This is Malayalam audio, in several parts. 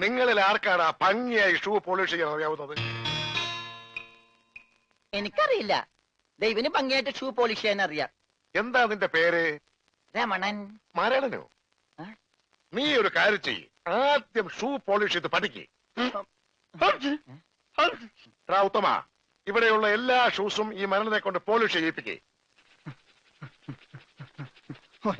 നിങ്ങളിൽ ആർക്കാണ് ഭംഗിയായി ഷൂ പോളിഷ് ചെയ്യാൻ അറിയാവുന്നത്? എനിക്കറിയില്ല. ദൈവന് ഭംഗിയായിട്ട് ഷൂ പോളിഷ് ചെയ്യാൻ അറിയാം. എന്താ നിന്റെ പേര്? രമണൻ. മരണനോ? നീ ഒരു കാര്യം ചെയ്യ്, ആദ്യം ഷൂ പോളിഷ് ചെയ്ത് പഠിക്ക്. ഉത്തമ, ഇവിടെയുള്ള എല്ലാ ഷൂസും ഈ മരണനെ കൊണ്ട് പോളിഷ് ചെയ്യിപ്പിക്കേ.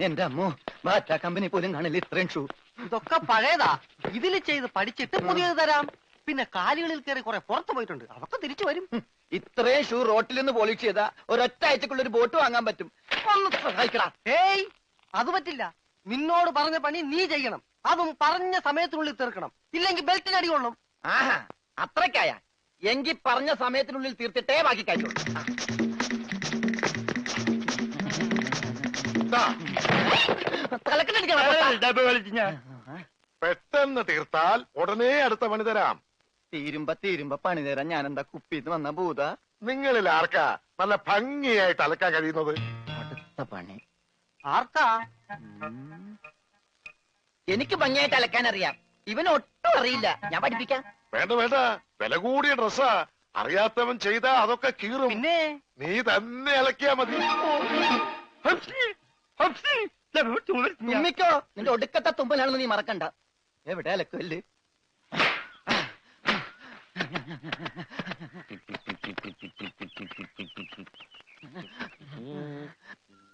എന്റെ അമ്മോ, ബാറ്റ കമ്പനി പോലും കാണില്ല ഇത്രയും ഷൂ. ഇതൊക്കെ പഴയതാ. ഇതില് ചെയ്ത് പഠിച്ചിട്ട് പുതിയത് തരാം. പിന്നെ കാലുകളിൽ കയറി കുറെ പുറത്തു പോയിട്ടുണ്ട്, അതൊക്കെ തിരിച്ചു വരും. ഇത്രയും ഷൂ റോട്ടിൽ നിന്ന് പോളിഷ് ചെയ്താ ഒരൊറ്റ ആഴ്ചക്കുള്ള ഒരു ബോട്ട് വാങ്ങാൻ പറ്റും. ഒന്ന് സഹായിക്കടാ. ഏയ്, അത് പറ്റില്ല. നിന്നോട് പറഞ്ഞ പണി നീ ചെയ്യണം. അതും പറഞ്ഞ സമയത്തിനുള്ളിൽ തീർക്കണം. ഇല്ലെങ്കിൽ ബെൽറ്റിന് അടി കൊള്ളും. ആഹാ, അത്രക്കായ എങ്കിൽ പറഞ്ഞ സമയത്തിനുള്ളിൽ തീർത്തിട്ടേ ബാക്കി കഴിയുള്ളൂ. പെട്ടെന്ന് തീർത്താൽ ഉടനെ അടുത്ത പണി തരാം. തീരുമ്പ പണി തരാൻ ഞാൻ എന്താ കുപ്പിന്ന് വന്ന ഭൂത? നിങ്ങളിൽ ആർക്കാ നല്ല ഭംഗിയായിട്ട് അലക്കാൻ കഴിയുന്നത്? അടുത്ത പണി ആർക്കാ? എനിക്ക് ഭംഗിയായിട്ട് അലക്കാൻ അറിയാം. ഇവന് ഒട്ടും അറിയില്ല. ഞാൻ പഠിപ്പിക്കാം. വേണ്ട വേണ്ട, വില കൂടിയ ഡ്രസ്സാ. അറിയാത്തവൻ ചെയ്താ അതൊക്കെ കീറും. പിന്നെ നീ തന്നെ അലക്കിയാ മതി. തുമ്മിക്കോ, നിന്റെ ഒടുക്കത്തെ തുമ്പലാണെന്ന് നീ മറക്കണ്ട. എവിടെ അലക്കല്ലേ?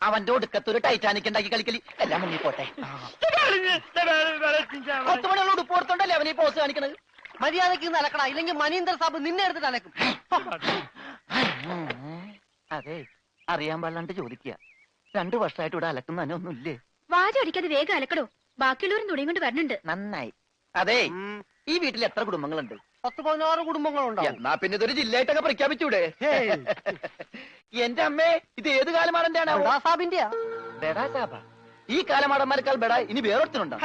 അവന്റെ ഒടുക്കത്തൊരു ടൈറ്റാനിക് ഉണ്ടാക്കി കളിക്കലി. എല്ലാം മുങ്ങി പോട്ടെ. 10 മണിയുള്ള ഉടുപ്പ് കൊടുത്തോണ്ടല്ലേ അവനീ പോസ് കാണിക്കണത്. മര്യാദക്ക് ഇന്ന് അലക്കടാ, ഇല്ലെങ്കിൽ മനീന്ദർ സാബ് നിന്നെ എടുത്തിട്ട് അലക്കും. അതെ, അറിയാൻ പാടില്ലാണ്ട് ചോദിക്കുക. 2 വർഷമായിട്ട് ഇവിടെ അലക്കുന്ന ഒന്നുമില്ലേ? വാചടിക്കാതെ വേഗം അലക്കടോ, ബാക്കിയുള്ളവരും തുണിയും കൊണ്ട് വരണുണ്ട്. നന്നായി. അതെ, ഈ വീട്ടിൽ എത്ര കുടുംബങ്ങളുണ്ട്? 10-16 കുടുംബങ്ങളുണ്ടാവും. എന്നാ പിന്നെ ഇതൊരു ജില്ലയായിട്ടൊക്കെ പ്രഖ്യാപിച്ചൂടെ? എന്റെ അമ്മേ, ഇത് ഏത് കാലമാടന്റെയാണ്? സാബിന്റെയാ. ബെഡാ സാബ. ഈ കാലമാടന്മാരെക്കാൾ ബെഡ ഇനി വേറൊരുത്തനുണ്ടോ?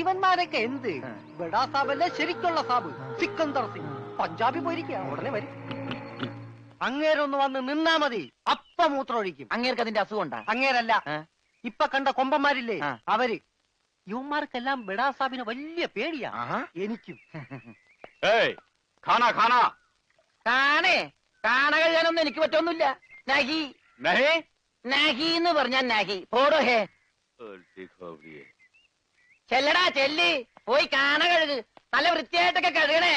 ഇവന്മാരൊക്കെ എന്ത്? ബഡാ സാബല്ലേ ശരിക്കുള്ള സാബ്, സിക്കന്ദർ സിംഗ്. പഞ്ചാബി പോയിരിക്കുക, ഉടനെ വരും. അങ്ങേരൊന്ന് വന്ന് നിന്നാ മതി, അപ്പ മൂത്രമൊഴിക്കും. അങ്ങേർക്ക് അതിന്റെ അസുഖം ഉണ്ടാ? അങ്ങേരല്ല, ഇപ്പൊ കണ്ട കൊമ്പന്മാരില്ലേ ആ. അവര്. യുവന്മാർക്കെല്ലാം ബഡാ സാബിന് വലിയ പേടിയാ. എനിക്കും. കാണേ, കാണ കഴിയാനൊന്നും എനിക്ക് പറ്റൊന്നുമില്ല. നഹി നഹി എന്ന് പറഞ്ഞാ നഹി. പോടോ ഹേ. ചെല്ലടാ ചെല്ലി, പോയി കാണ കഴുക്. നല്ല വൃത്തിയായിട്ടൊക്കെ കഴുകണേ.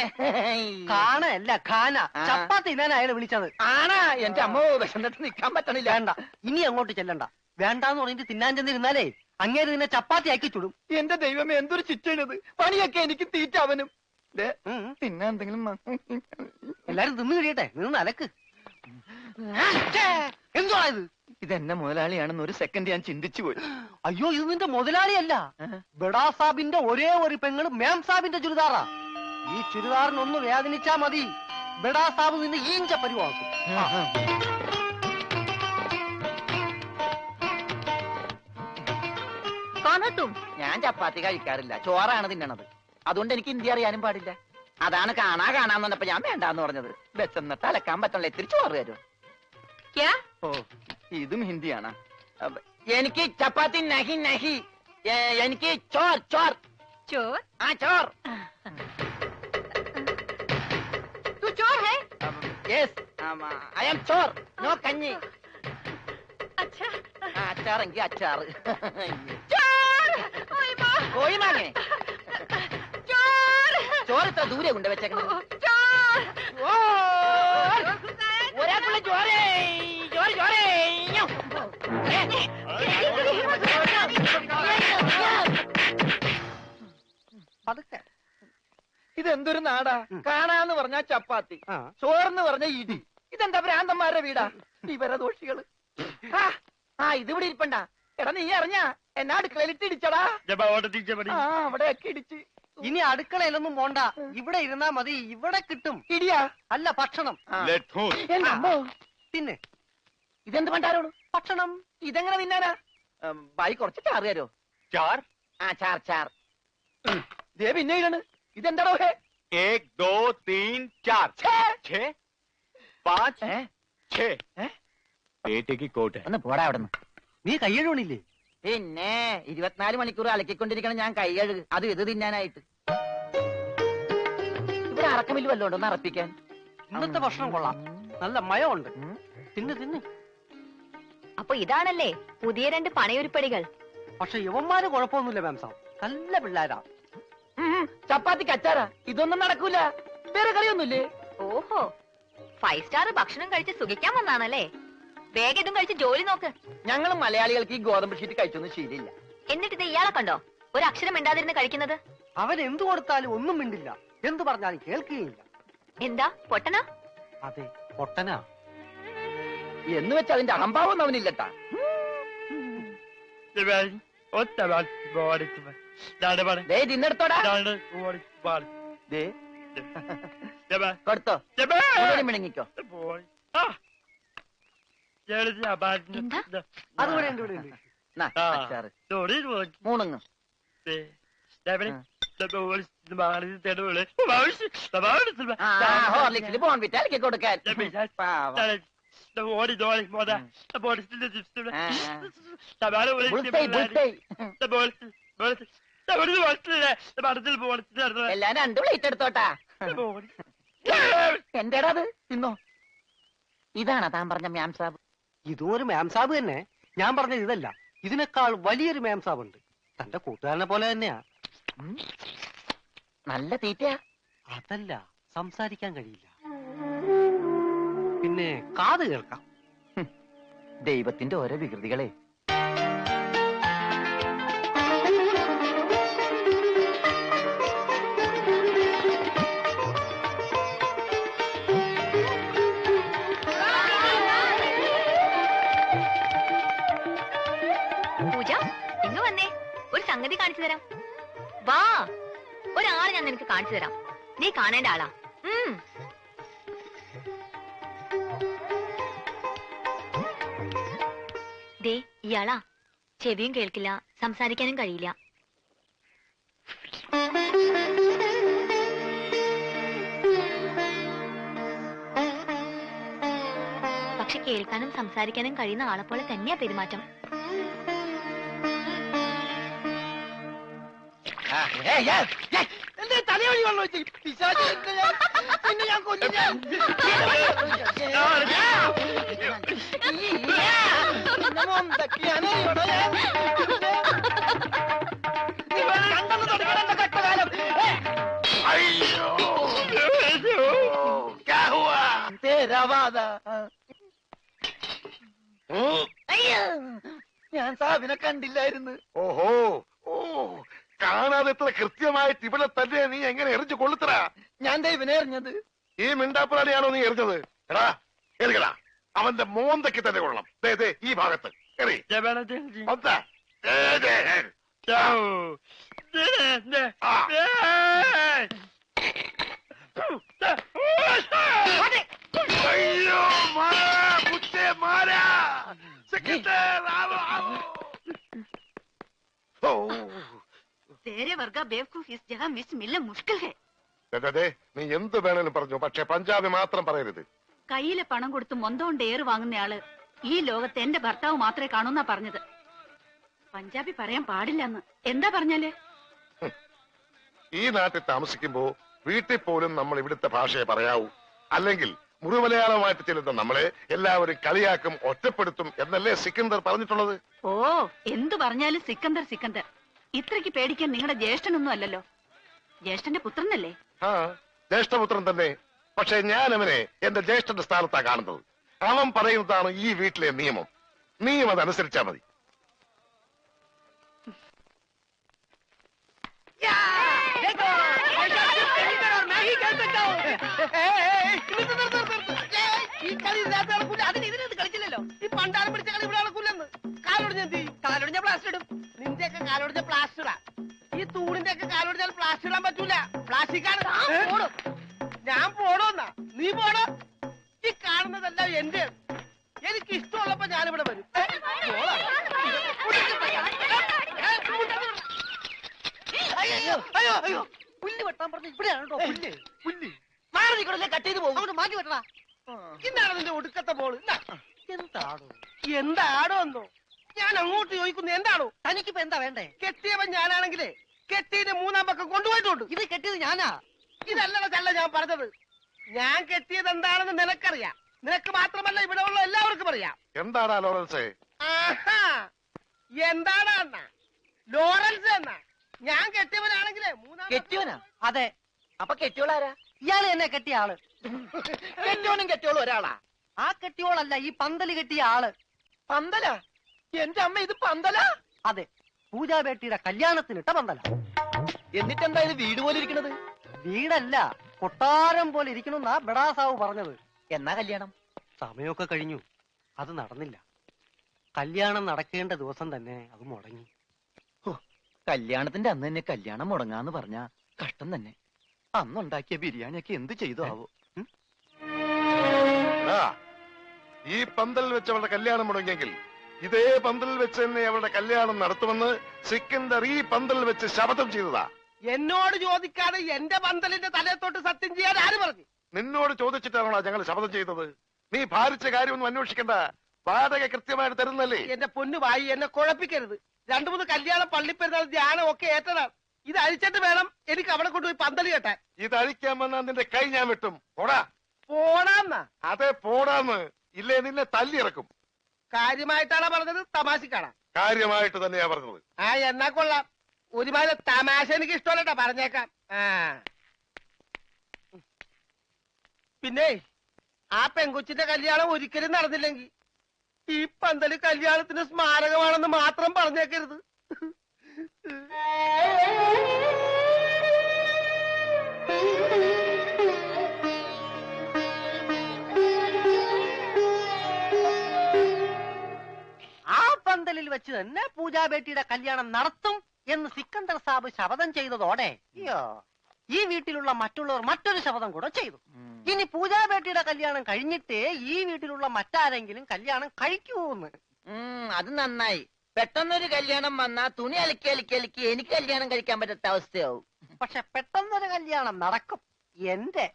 കാണല്ല ഖാന. ചപ്പാത്തി ഞാൻ അയാളെ വിളിച്ചത്. ആണാ? എന്റെ അമ്മോ, വിശന്നിട്ട് നിക്കാൻ പറ്റണില്ല. വേണ്ട, ഇനി അങ്ങോട്ട് ചെല്ലണ്ട. വേണ്ടാന്ന് പറഞ്ഞിട്ട് തിന്നാൻ ചെന്നിരുന്നാലേ അങ്ങേര് നിന്നെ ചപ്പാത്തി ആക്കി ചുടും. എന്റെ ദൈവമേ, എന്തൊരു ചിറ്റണത്. പണിയൊക്കെ എനിക്ക് തീറ്റ അവനും. പിന്നെ എന്തെങ്കിലും എല്ലാരും തിന്നു കഴിയട്ടെ, നിന്ന് അലക്ക്. എന്തുവാ ഇത്? ഇതെന്നെ മുതലാളിയാണെന്ന് ഒരു സെക്കൻഡ് ഞാൻ ചിന്തിച്ചു പോയി. അയ്യോ, ഇത് നിന്റെ മുതലാളിയല്ല. ബഡാ സാബിന്റെ ഒരേ ഒരു പെങ്ങള് മേം സാബിന്റെ ചുരിദാറാ. ഈ ചുരിദാറിനൊന്ന് വേദനിച്ചാ മതി, ബഡാ സാബ് നിന്നെ ഈഞ്ച പരിവാക്കും. ഞാൻ ചപ്പാത്തി കഴിക്കാറില്ല, ചോറാണ് തിന്നണത്. അതുകൊണ്ട് എനിക്ക് ഹിന്ദി അറിയാനും പാടില്ല. അതാണ് കാണാന്ന് പറഞ്ഞപ്പോ ഞാൻ വേണ്ടാന്ന് പറഞ്ഞത്. ബെച്ചെന്നിട്ട് അലക്കാൻ പറ്റണല്ലോ, ഇത്തിരി ചോറ് തരുമോ? ഓ, ഇതും ഹിന്ദിയാണ്. എനിക്ക് ചപ്പാത്തി നഹി നഹി, എനിക്ക് ചോർ ചോർ ചോർ. ആ ചോർ. तू चोर है? Yes, I am Chor, no കഞ്ഞി. अच्छा, അച്ചാറെങ്കിൽ അച്ചാറ്. चोर. ओए माँ. കോഴി മാങ്ങേ. चोर. ചോറ് ഇത്ര ദൂരെ കൊണ്ട് വെച്ചേക്കണത്. चोर. ഒരാൾക്കുള്ള ചോരേ, ചോറ് ചോരേ. ഇതെന്തൊരു നാടാ? കാണാന്ന് പറഞ്ഞാ ചപ്പാത്തി, ചോറെന്ന് പറഞ്ഞ ഇടി. ഇതെന്താ ഭ്രാന്തന്മാരുടെ വീടാ? വിവരദോഷികള്. ഇതിവിടെ ഇരിപ്പണ്ട. എടാ, നീ അറിഞ്ഞാ എന്നാ അടുക്കളയിലിട്ട് ഇടിച്ചടാ? അവിടെയൊക്കെ ഇടിച്ച്. ഇനി അടുക്കളയിലൊന്നും പോണ്ട, ഇവിടെ ഇരുന്നാ മതി. ഇവിടെ കിട്ടും. ഇടിയാ? അല്ല, ഭക്ഷണം. പിന്നെ ഇതെന്ത് പണ്ടാരോളൂ? ഭക്ഷണം. ഇതെങ്ങനെ തിന്നാനാ? ബായി കുറച്ച് ചാറ് തരോ? ചാർ? ചാർ ചാർ. ദേ പിന്നെ ഇതാണ്. ഇതെന്താടോ? 1 2 3 4 6 5 6. പേറ്റയ്ക്ക് കോട്ട്. ഒന്ന് പോടാ അവിടെ നിന്ന്. നീ കയ്യഴുണില്ലേ? പിന്നെ 24 മണിക്കൂർ അലക്കിക്കൊണ്ടിരിക്കണം ഞാൻ കൈ കഴുകു. അത് ഇത് തിന്നാനായിട്ട്. ഉണക്കമില്ല വല്ലോണ്ട് ഒന്ന് അറപ്പിക്കാൻ. ഇന്നത്തെ ഭക്ഷണം കൊള്ളാം, നല്ല മയമുണ്ട്. തിന്ന് തിന്ന്. അപ്പൊ ഇതാണല്ലേ പുതിയ 2 പണയുരുപ്പടികൾ. പക്ഷെ യുവന്മാര് കുഴപ്പമൊന്നുമില്ല മാം സാബ്, നല്ല പിള്ളേരാ. ചപ്പാത്തിക്ക് അച്ചാറാ, ഇതൊന്നും നടക്കൂല. വേറെ കറിയൊന്നുമില്ലേ? ഓഹോ, 5 സ്റ്റാർ ഭക്ഷണം കഴിച്ച് സുഖിക്കാൻ വന്നാണല്ലേ. വേഗം ഇതും കഴിച്ച് ജോലി നോക്ക്. ഞങ്ങൾ മലയാളികൾക്ക് ഈ ഗോതമ്പ് ഷീറ്റ് കഴിച്ചൊന്നും ശീലില്ല. എന്നിട്ട് ഇത് ഇയാളെ കണ്ടോ ഒരു അക്ഷരം മിണ്ടാതിരുന്ന് കഴിക്കുന്നത്? അവൻ എന്തു കൊടുത്താലും ഒന്നും മിണ്ടില്ല, എന്തു പറഞ്ഞാലും കേൾക്കുകയില്ല. എന്താ പൊട്ടനാ? അതെ, പൊട്ടനാ. എന്ന് വെച്ചാൽ അതിന്റെ അഹംഭാവം അവനില്ലട്ടാ. തിന്നെടുത്തോടാ. കൊടുത്തോ, മിണങ്ങിക്കോ. എന്താ? അതുപോലെ ഉണ്ട്, ഇവിടെ ഉണ്ട്. മൂണുങ്ങ്. ഹോർലിക്സിൽ ബോൺവിറ്റ അലക്കി കൊടുക്കാൻ. എല്ലാം 2 പ്ലേറ്റ് എടുത്തോട്ടാ. എന്റേടാ അത്, തിന്നോ. ഇതാണോ താൻ പറഞ്ഞ മാം സാബ്? ഇതും ഒരു മാം സാബ് തന്നെ. ഞാൻ പറഞ്ഞത് ഇതല്ല, ഇതിനേക്കാൾ വലിയൊരു മാം സാബ് ഉണ്ട്. തന്റെ കൂട്ടുകാരനെ പോലെ തന്നെയാ. നല്ല തീറ്റയാ. അതല്ല, സംസാരിക്കാൻ കഴിയില്ല, പിന്നെ കാത് കേൾക്കാം. ദൈവത്തിന്റെ ഓരോ വികൃതികളെ. പൂജ, ഇങ്ങ് വന്നേ, ഒരു സംഗതി കാണിച്ചു തരാം. വാ, ഒരാളെ ഞാൻ നിനക്ക് കാണിച്ചു തരാം. നീ കാണേണ്ട ആളാ. ദേ ഇയാളാ. ചെവിയും കേൾക്കില്ല, സംസാരിക്കാനും കഴിയില്ല. പക്ഷെ കേൾക്കാനും സംസാരിക്കാനും കഴിയുന്ന ആളെ പോലെ തന്നെയാ പെരുമാറ്റം. തലയോടി വെള്ളം വെച്ച് പിന്നെ ഞാൻ കൊല്ലും. ഞാൻ സാബിനെ കണ്ടില്ലായിരുന്നു. ഓഹോ, ഓ, കാണാതെ എത്ര കൃത്യമായിട്ട് ഇവിടെ തന്നെ നീ എങ്ങനെ എറിഞ്ഞു കൊള്ളുത്തറ? ഞാൻ ദൈവനെ എറിഞ്ഞത്. ഈ മിണ്ടാപ്പുറാണിയാണോ നീ എറിഞ്ഞത്? എടാ എറിയടാ, അവന്റെ മോന്തയ്ക്ക് തന്നെ കൊള്ളണം. ഈ ഭാഗത്ത് എറി. അയ്യോ മാരാ. तेरे वर्गा बेवकूफ इस जगह मिस मिलना मुश्किल है. നീ എന്ത് വേണേലും പറഞ്ഞു, പക്ഷെ പഞ്ചാബി മാത്രം പറയരുത്. കയ്യിലെ പണം കൊടുത്ത് മൊന്തോണ്ട് ഏറ് വാങ്ങുന്നയാള് ഈ ലോകത്ത് എന്റെ ഭർത്താവ് മാത്രമേ കാണൂന്നാ പറഞ്ഞത്. പഞ്ചാബി പറയാൻ പാടില്ലെന്ന്. എന്താ പറഞ്ഞാല്? ഈ നാട്ടിൽ താമസിക്കുമ്പോ വീട്ടിൽ പോലും നമ്മൾ ഇവിടുത്തെ ഭാഷയെ പറയാവൂ. അല്ലെങ്കിൽ മുഴുമലയാളമായിട്ട് ചെല്ലുന്ന നമ്മളെ എല്ലാവരും കളിയാക്കും, ഒറ്റപ്പെടുത്തും എന്നല്ലേ സിക്കന്ദർ പറഞ്ഞിട്ടുള്ളത്? ഓ, എന്തു പറഞ്ഞാലും സിക്കന്ദർ സിക്കന്ദർ. ഇത്രയ്ക്ക് പേടിക്കാൻ നിങ്ങളുടെ ജ്യേഷ്ഠനൊന്നും അല്ലല്ലോ. ജ്യേഷ്ഠന്റെ പുത്രനല്ലേ? ആ, ജ്യേഷ്ഠപുത്രൻ തന്നെ. പക്ഷെ ഞാൻ അവനെ എന്റെ ജ്യേഷ്ഠന്റെ സ്ഥാനത്താ കാണുന്നത്. അവൻ പറയുന്നതാണ് ഈ വീട്ടിലെ നിയമം. നീയും അതനുസരിച്ചാ മതി. കളിച്ചില്ലല്ലോ. ഈ പണ്ടാരം പിടിച്ച കളി ഇവിടെ നടക്കൂലെന്ന്. കാലൊടിഞ്ഞ പ്ലാസ്റ്റർ ഇടും. നിന്റെ ഒക്കെ കാലൊടിഞ്ഞ പ്ലാസ്റ്ററാ. ഈ തൂണിന്റെ ഒക്കെ കാലൊടിഞ്ഞാൽ പ്ലാസ്റ്റർ ഇടാൻ പറ്റൂല. പ്ലാസ്റ്റിക്കാണ്. ഞാൻ പോടോന്നാ? നീ പോടോ. ഈ കാണുന്നതല്ല എന്റെ. എനിക്ക് ഇഷ്ടമുള്ളപ്പോ ഞാനിവിടെ വരും. അയ്യോ അയ്യോ അയ്യോ, പുല്ല് വെട്ടാൻ പറഞ്ഞു. ഇവിടെയാണോ പുല്ല്? പുല്ല് മാറി നിൽക്കണല്ലേ, കട്ട് ചെയ്ത് പോകും. അങ്ങോട്ട് മാറ്റി വെട്ടണ. ഇന്നാണ് നിന്റെ ഒടുക്കത്തെ ബോള്. എന്താടോ എന്താടോ എന്നോ ഞാൻ അങ്ങോട്ട് ചോദിക്കുന്നു. എന്താണോ തനിക്കിപ്പോ എന്താ വേണ്ടേ? കെട്ടിയവൻ ഞാനാണെങ്കിലേ കെട്ടിയുടെ 3-ാം പക്കം കൊണ്ടുപോയിട്ടുണ്ട്. ഇത് കെട്ടിയത് ഞാനാ. ഇതല്ലട ചള്ള ഞാൻ പറഞ്ഞത്. ഞാൻ കെട്ടിയത് എന്താണെന്ന് നിനക്കറിയാം. നിനക്ക് മാത്രമല്ല ഇവിടെ ഉള്ള എല്ലാവർക്കും അറിയാം. എന്താടാ ലോറൻസേ? ആഹാ, എന്താണ് അണ്ണ ലോറൻസ് എന്നാ? ഞാൻ കെട്ടിയവനാണെങ്കിലേ കെട്ടിയോനാ? അതെ. അപ്പൊ കെട്ടിയോളാരാ? ഇയാള് എന്നെ കെട്ടിയ ആള്. കെട്ടിയോനും കെട്ടിയോളും ഒരാളാ? ആ കെട്ടിയോളല്ല, ഈ പന്തല് കെട്ടിയ ആള്. പന്തലാ? എന്റെ അമ്മ, ഇത് പന്തലാ? അതെ, പൂജാബേട്ടിയുടെ കല്യാണത്തിനിട്ട പന്തല. എന്നിട്ടെന്താ ഇത് വീട് പോലെ ഇരിക്കണത്? വീടല്ല, കൊട്ടാരം പോലെ ഇരിക്കണമെന്നാ ബഡാസാവ് പറഞ്ഞത്. എന്നാ കല്യാണം? സമയമൊക്കെ കഴിഞ്ഞു, അത് നടന്നില്ല. കല്യാണം നടക്കേണ്ട ദിവസം തന്നെ അത് മുടങ്ങി. കല്യാണത്തിന്റെ അന്ന് തന്നെ കല്യാണം മുടങ്ങാന്ന് പറഞ്ഞ കഷ്ടം തന്നെ. അന്നുണ്ടാക്കിയ ബിരിയാണിയൊക്കെ എന്ത് ചെയ്തു ആവോ? എടാ, ഈ പന്തൽ വെച്ച് അവളുടെ കല്യാണം മുടങ്ങിയെങ്കിൽ ഇതേ പന്തൽ വെച്ച് തന്നെ അവളുടെ കല്യാണം നടത്തുമെന്ന് സിക്കന്ദർ ഈ പന്തൽ വെച്ച് ശപഥം ചെയ്തതാ. എന്നോട് ചോദിക്കാതെ എന്റെ പന്തലിന്റെ തലയത്തോട്ട് സത്യം ചെയ്യാൻ ആര് പറഞ്ഞു? നിന്നോട് ചോദിച്ചിട്ടാണോ ഞങ്ങൾ ശപഥം ചെയ്തത്? നീ ഭാരിച്ച കാര്യമൊന്നും അന്വേഷിക്കണ്ട, വാടക കൃത്യമായിട്ട് തരുന്നല്ലേ. എന്റെ പൊന്നു വായി, എന്നെ കുഴപ്പിക്കരുത്. 2-3 കല്യാണം, പള്ളിപ്പെരുന്നാൾ, ധ്യാനം ഒക്കെ ഏറ്റതാണ്. ഇത് അഴിച്ചിട്ട് വേണം എനിക്ക് അവിടെ കൊണ്ടുപോയി പന്തല് കെട്ടാൻ. ഇത് അഴിക്കാൻ വന്നാൽ നിന്റെ കൈ ഞാൻ വെട്ടും. പോടാ. പോടാന്നാ? അതെ, പോടാന്ന്. ഇല്ലേ നിന്നെ തല്ലിയിറക്കും. കാര്യമായിട്ടാണോ പറഞ്ഞത്, തമാശക്കാണോ? കാര്യമായിട്ട് തന്നെയാ പറഞ്ഞത്. ആ, എന്നാ കൊള്ളാം. ഒരുമാതിരി തമാശ എനിക്ക് ഇഷ്ടമല്ലട്ടാ, പറഞ്ഞേക്കാം. ആ, പിന്നെ ആ പെങ്കൊച്ചിന്റെ കല്യാണം ഒരിക്കലും നടന്നില്ലെങ്കിൽ ഈ പന്തല് കല്യാണത്തിന് സ്മാരകമാണെന്ന് മാത്രം പറഞ്ഞേക്കരുത്. ആ പന്തലിൽ വെച്ച് തന്നെ പൂജാബേട്ടിയുടെ കല്യാണം നടത്തും എന്ന് സിക്കന്ദർ സാബ് ശപഥം ചെയ്തതോടെ ഈ വീട്ടിലുള്ള മറ്റുള്ളവർ മറ്റൊരു ശപഥം കൂടെ ചെയ്തു. ഇനി പൂജാബേട്ടിയുടെ കല്യാണം കഴിഞ്ഞിട്ടേ ഈ വീട്ടിലുള്ള മറ്റാരെങ്കിലും കല്യാണം കഴിക്കൂന്ന്. അത് നന്നായി. പെട്ടെന്നൊരു കല്യാണം വന്നാ തുണി അലക്കി അലക്കി അലക്കി എനിക്ക് കല്യാണം കഴിക്കാൻ പറ്റാത്ത അവസ്ഥയാവും. പക്ഷെ പെട്ടെന്നൊരു കല്യാണം നടക്കും എന്റെ.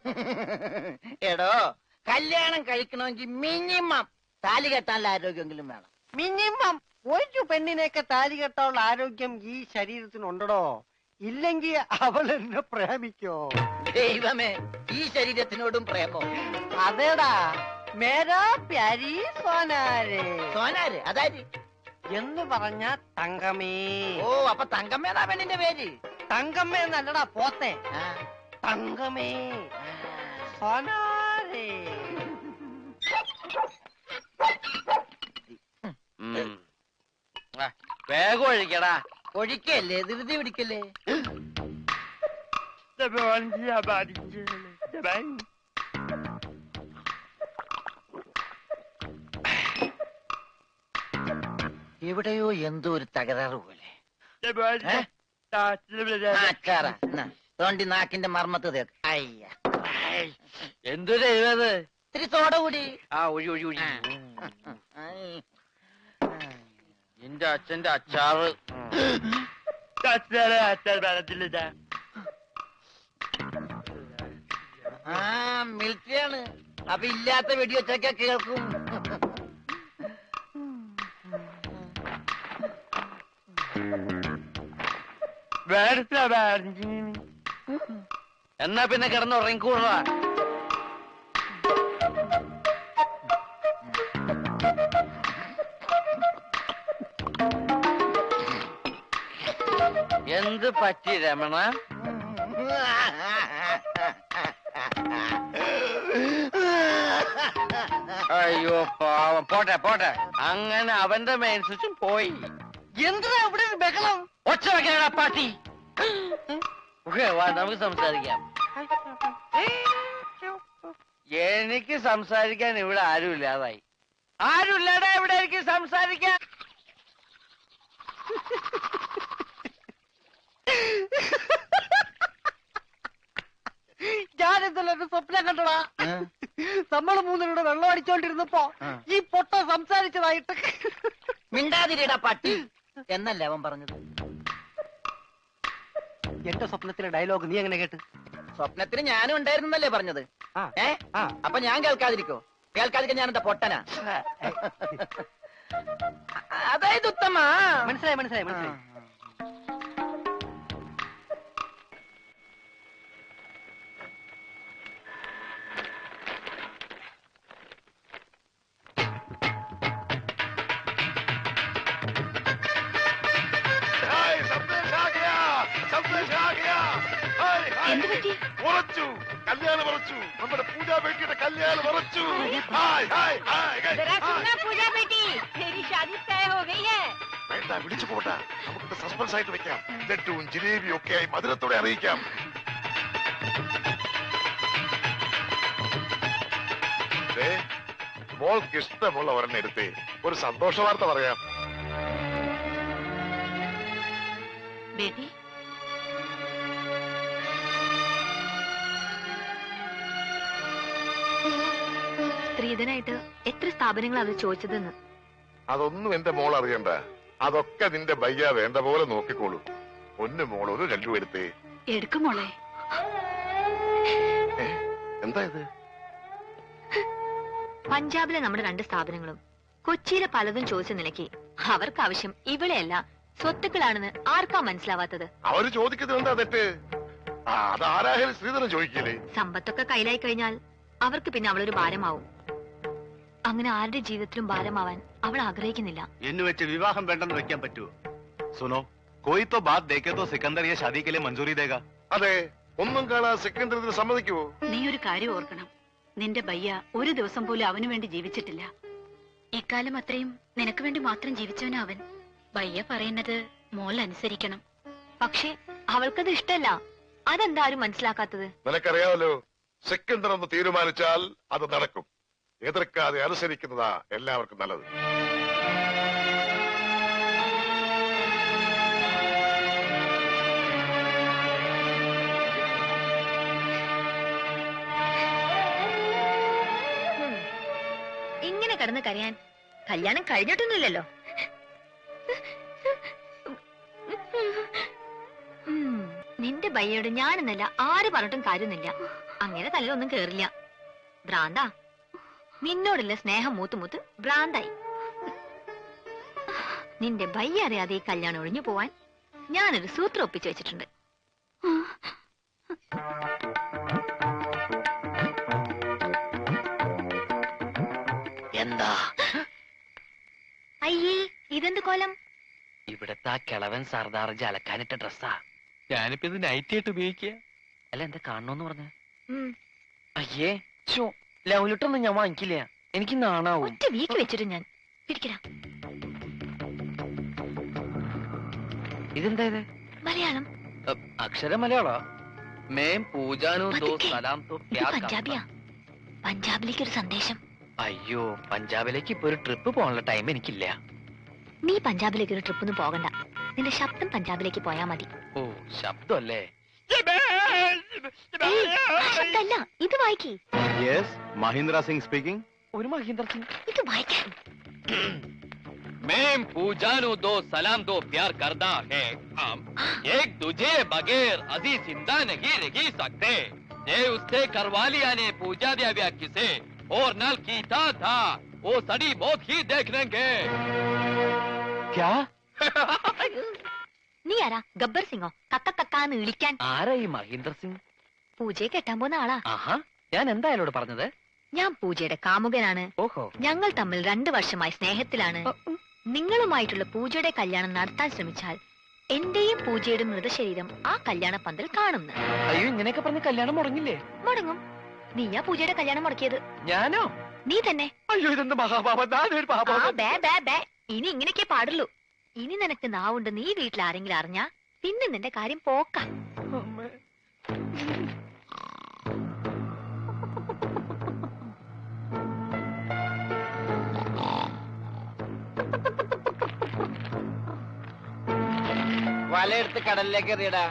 എടോ, കല്യാണം കഴിക്കണമെങ്കിൽ മിനിമം താലി കെട്ടാനുള്ള ആരോഗ്യമെങ്കിലും വേണം. മിനിമം ഒരു പെണ്ണിനെയൊക്കെ താലി കെട്ടാനുള്ള ആരോഗ്യം ഈ ശരീരത്തിനുണ്ടോ? ഇല്ലെങ്കിൽ അവൾ എന്നെ പ്രേമിക്കോ? ദൈവമേ, ഈ ശരീരത്തിനോടും പ്രേമോ? അതേടാ, മേരാ പ്യാരി സോനാരെ. സോനാര് അതായത് എന്ന് പറഞ്ഞ തങ്കമേ. ഓ, അപ്പൊ തങ്കമ്മേതാ പെണ്ണിന്റെ പേര്? തങ്കമ്മ എന്നല്ലടാ പോത്തെ, ആ, തങ്കമേ സോനാരെ. വേഗം ഒഴിക്കടാ. ഒഴിക്കല്ലേ, ധൃതി പിടിക്കല്ലേ. എവിടെയോ എന്തോ ഒരു തകരാറ് പോലെ. തോണ്ടി നാക്കിന്റെ മർമ്മത്ത് തേക്ക്. അയ്യ, എന്തൊരു എഴുത്. ഇത്തിരി സോഡ കൂടി. ആ, ഒഴി ഒഴി ഒഴി. എന്റെ അച്ഛന്റെ അച്ചാറ്. ആ, മിലിറ്ററിയാണ്. അപ്പൊ ഇല്ലാത്ത വെടിവെച്ചൊക്കെ കേൾക്കും. എന്നാ പിന്നെ കിടന്നുറങ്ങിക്കൂടാ. എന്ത് പറ്റി രമണ? അയ്യോ പാവം. പോട്ടെ പോട്ടെ, അങ്ങനെ അവന്റെ മെയിൻ സ്വിച്ചും പോയി. എന്തിനാ ഇവിടെ ഒരു ബഹളം? ഒച്ച വെക്കാനാ പാട്ടി. വാ, നമുക്ക് സംസാരിക്കാം. എനിക്ക് സംസാരിക്കാൻ ഇവിടെ ആരുമില്ലാതായി. ആരുമില്ലാതെ ഇവിടെ എനിക്ക് സംസാരിക്കാൻ. ഞാനെന്തല്ലോ ഒരു സ്വപ്നം കണ്ടടാ. നമ്മൾ മൂന്നിലൂടെ വെള്ളം അടിച്ചോണ്ടിരുന്നപ്പോ ഈ പൊട്ട സംസാരിച്ചതായിട്ട്. മിണ്ടാതിരിടാ പട്ടി എന്നല്ലേ അവൻ പറഞ്ഞത്? എന്റെ സ്വപ്നത്തിലെ ഡയലോഗ് നീ എങ്ങനെ കേട്ട്? സ്വപ്നത്തിന് ഞാനും ഉണ്ടായിരുന്നല്ലേ പറഞ്ഞത്? അപ്പൊ ഞാൻ കേൾക്കാതിരിക്കോ? കേൾക്കാതിരിക്കാൻ ഞാൻ എന്താ പൊട്ടനാ? അതായത് ഉത്തമ. മനസ്സിലായി മനസ്സിലായി മനസ്സിലായി. എന്ത് പറ്റി? ഉറച്ചു, കല്യാണം ഉറച്ചു. നമ്മുടെ പൂജാ ബേട്ടിയുടെ കല്യാണം ഉറച്ചു. ഹായ്, ഹായ്, ഹായ്, ഹായ്. पूजा बेटी तेरी शादी तय हो गई है വേണ്ട, വിളിച്ചു പോട്ടെ. നമുക്കിത് സസ്പെൻസ് ആയിട്ട് വെക്കാം. ലഡ്ഡുവും ജിലേബിയും ഒക്കെ ആയി മധുരത്തോടെ അറിയിക്കാം. മോൾക്ക് ഇഷ്ടമുള്ള ഒരെണ്ണം എടുത്ത് ഒരു സന്തോഷ വാർത്ത പറയാം. ബേട്ടി, സ്ത്രീധനായിട്ട് എത്ര സ്ഥാപനങ്ങൾ അത് ചോദിച്ചതെന്ന്. അതൊന്നും എന്റെ മോൾ അറിയണ്ട. അതൊക്കെ നിന്റെ ബയ്യ വേണ്ട പോലെ നോക്കിക്കോളൂ. ഒന്ന് മോൾ ഒരു രണ്ടും എടുത്തേ. എടുക്കും മോളെ. എന്താ ഇത്? പഞ്ചാബിലെ നമ്മുടെ 2 സ്ഥാപനങ്ങളും കൊച്ചിയിലെ പലതും ചോദിച്ച നിലയ്ക്ക് അവർക്ക് ആവശ്യം ഇവിടെയല്ല സ്വത്തുക്കളാണെന്ന് ആർക്കാ മനസ്സിലാവാത്തത്? അവര് ചോദിക്കുന്നത് എന്താ തെറ്റ്? അതാരായാലും ശ്രീധരൻ ചോദിക്കില്ലേ? സമ്പത്തൊക്കെ കയ്യിലായി കഴിഞ്ഞാൽ അവർക്ക് പിന്നെ അവളൊരു ഭാരമാവും. അങ്ങനെ ആരുടെ ജീവിതത്തിലും ഭാരമാവാൻ അവൾ ആഗ്രഹിക്കുന്നില്ല. എന്ന് വെച്ച് വിവാഹം വേണ്ടെന്ന് വെക്കാൻ പറ്റുമോ? സുനോ, कोई तो बात देखे तो सिकंदर ये शादी के लिए मंजूरी देगा. അതെ, ഒന്നും കാണാൻ സെക്കൻഡറി ഇതിന് സമ്മതിക്കുവോ? നീ ഒരു കാര്യം ഓർക്കണം. നിന്റെ ബയ്യ ഒരു ദിവസം പോലും അവന് വേണ്ടി ജീവിച്ചിട്ടില്ല. ഇക്കാലം അത്രയും നിനക്ക് വേണ്ടി മാത്രം ജീവിച്ചവനാ അവൻ. ബയ്യ പറയുന്നത് മോൾ അനുസരിക്കണം. പക്ഷേ അവൾക്കത് ഇഷ്ടല്ല. അതെന്താ ആരും മനസ്സിലാക്കാത്തത്? നിനക്കറിയാമല്ലോ, സെക്കൻഡർ ഒന്ന് തീരുമാനിച്ചാൽ അത് നടക്കും. എതിർക്കാതെ അനുസരിക്കുന്നതാ എല്ലാവർക്കും നല്ലത്. ഇങ്ങനെ കിടന്ന് കരയാൻ കല്യാണം കഴിഞ്ഞിട്ടൊന്നുമില്ലല്ലോ. നിന്റെ ബയ്യോട് ഞാനെന്നല്ല ആര് പറഞ്ഞിട്ടും കാര്യമൊന്നുമില്ല. അങ്ങനെ തലയിലൊന്നും കേറില്ല. ഭ്രാന്താ. നിന്നോടുള്ള സ്നേഹം മൂത്ത് ഭ്രാന്തായി. നിന്റെ ബയ്യ അറിയാതെ ഈ കല്യാണം ഒഴിഞ്ഞു പോവാൻ ഞാനൊരു സൂത്രം ഒപ്പിച്ചു വെച്ചിട്ടുണ്ട്. എന്താ അയ്യേ, ഇതെന്ത് കോലം? ഇവിടത്തെ ആ കിളവൻ സർദാർ അലക്കാനിട്ട ഡ്രസ്സാ. ഞാനിപ്പോ ഇത് നൈറ്റ് ആയിട്ട് ഉപയോഗിക്കുക. അല്ല, എന്താ കാണണോന്ന് പറഞ്ഞ? ഉം. അയ്യേ, ലൗലിട്ടൊന്നും ഞാൻ വാങ്ങിക്കില്ല. എനിക്ക് നാണാവും. ഒറ്റ വീക്ക് വെച്ചിട്ട് ഞാൻ പിടിക്കടാ. ഇതെന്താ ഇത്? മലയാളം. അക്ഷരം മലയാളോ? മേം പൂജാനോ ദോ പതുക്കെ. സലാം തോ ഇത് ക്യാ പഞ്ചാബിയാ. കർത്താ? പഞ്ചാബിലേക്ക് ഒരു സന്ദേശം. അയ്യോ, പഞ്ചാബിലേക്ക് ഇപ്പൊ ഒരു ട്രിപ്പ് പോകാനുള്ള ടൈം എനിക്കില്ല. നീ പഞ്ചാബിലേക്ക് ഒരു ട്രിപ്പ് ഒന്നും പോകണ്ട. നിന്റെ ശബ്ദം പഞ്ചാബിലേക്ക് പോയാ മതി. ഓ, ശബ്ദമല്ലേ? ശബ്ദല്ല, ഇത് വായിക്കേ. Yes, Mahindra Singh speaking. ഒരു മഹീന്ദ്ര സിംഗ്. ഇത് വായിക്കാൻ. मैं पूजानो दो सलाम दो प्यार करता है हम एक दूजे बगैर अजी जिंदा नहीं रह सकते. ये उससे करवा लिया ने पूजा दिया व्या किसे और नल कीता था वो सड़ी बहुत ही देख लेंगे. ക്യാ? നീ ആരാ? ഗബ്ബർ സിംഗോ? കക്ക കക്കാന്ന് വിളിക്കാൻ. ആരാ ഈ മഹീന്ദ്ര സിംഗ്? പൂജയെ കെട്ടാൻ പോകുന്ന ആളാ. ആഹാ, ഞാൻ എന്താ അയാളോട് പറഞ്ഞത്? ഞാൻ പൂജയുടെ കാമുകനാണ്. ഓഹോ. ഞങ്ങൾ തമ്മിൽ 2 വർഷമായി സ്നേഹത്തിലാണ്. നിങ്ങളുമായിട്ടുള്ള പൂജയുടെ കല്യാണം നടത്താൻ ശ്രമിച്ചാൽ എന്റെയും പൂജയുടെ മൃതശരീരം ആ കല്യാണ പന്തൽ കാണുന്നു. അയ്യോ, ഇങ്ങനെയൊക്കെ പറഞ്ഞ് കല്യാണം മുടങ്ങില്ലേ? മുടങ്ങും. നീയാ പൂജയുടെ കല്യാണം മുടക്കിയത്. ഞാനോ? നീ തന്നെ. അയ്യോ, ഇതെന്ത് മഹാപാപം. ഞാനൊരു ആ, പാപം. Bay bay bay. ഇനി ഇങ്ങനെയൊക്കെ പാടുള്ളൂ. ഇനി നിനക്ക് നാവുണ്ട് നീ വീട്ടിൽ ആരെങ്കിലും അറിഞ്ഞാ പിന്നെ നിന്റെ കാര്യം പോക്ക. വലയെടുത്ത് കടലിലേക്ക് എറിയടാ.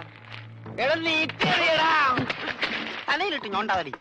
എടാ നീട്ടി എറിയടാ. തലയിലിട്ട് ഞോണ്ടാവലി.